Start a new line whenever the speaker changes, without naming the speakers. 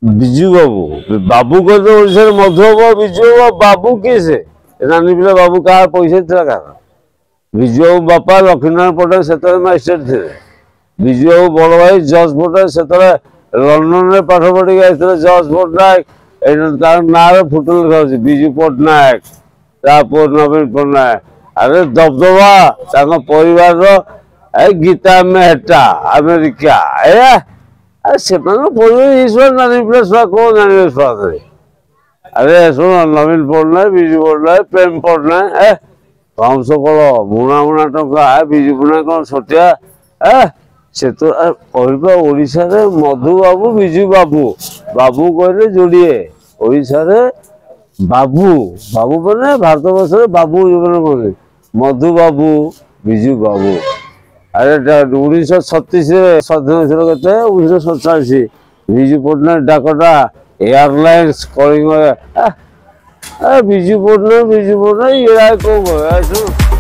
ବିଜୁ ବାବୁ ବାବୁ କହିଲେ ଓଡ଼ିଶାରେ ମଧୁବାବୁ ବିଜୁ ବାବୁ ବାବୁ କିଏ ସେ ନାନୀ ପିଲା ବାବୁ କାହାର ପଇସା ଥିଲା କାହାର ବିଜୁ ବାବୁ ବାପା ଲକ୍ଷ୍ମୀନାରାୟଣ ପଟ୍ଟନାୟକ ସେତେବେଳେ ମାଷ୍ଟର ଥିଲେ ବିଜୁ ବାବୁ ବଡ଼ ଭାଇ ଜର୍ଜ ପଟ୍ଟନାୟକ ସେତେବେଳେ ଲଣ୍ଡନରେ ପାଠ ପଢ଼ିକି ଆସିଥିଲେ ଜର୍ଜ ପଟ୍ଟନାୟକ ଏଇଟା ତାର ନାଁରେ ଫଟୋ ଲେଖା ହେଉଛି ବିଜୁ ପଟ୍ଟନାୟକ ତା ପୁଅ ନବୀନ ପଟ୍ଟନାୟକ ଆରେ ଦବଦବା ତାଙ୍କ ପରିବାରର ଏ ଗୀତା ମେହେଟ୍ଟା ଆମେରିକା ଏୟା अरे से ईश्वर नानी प्लस कौन जाने अरे सुन नवीन पट्टनायक विजु पट्टनायक प्रेम पट्टनायक कम सकल मुणा मुणा टंका विजु पट्टनायक कौन छोटिया से तो ओडिशा रे मधु बाबू विजु बाबू बाबू कहले जोड़िए ओडिशा रे बाबू बाबू मैंने भारत वर्ष बाबू जो मधु बाबू विजु बाबू अरे 1936 स्वाधीन के 1947 विजु पट्टनायक डाकटा एयरलाइंस कलिंग विजु पट्टनायक ये कौन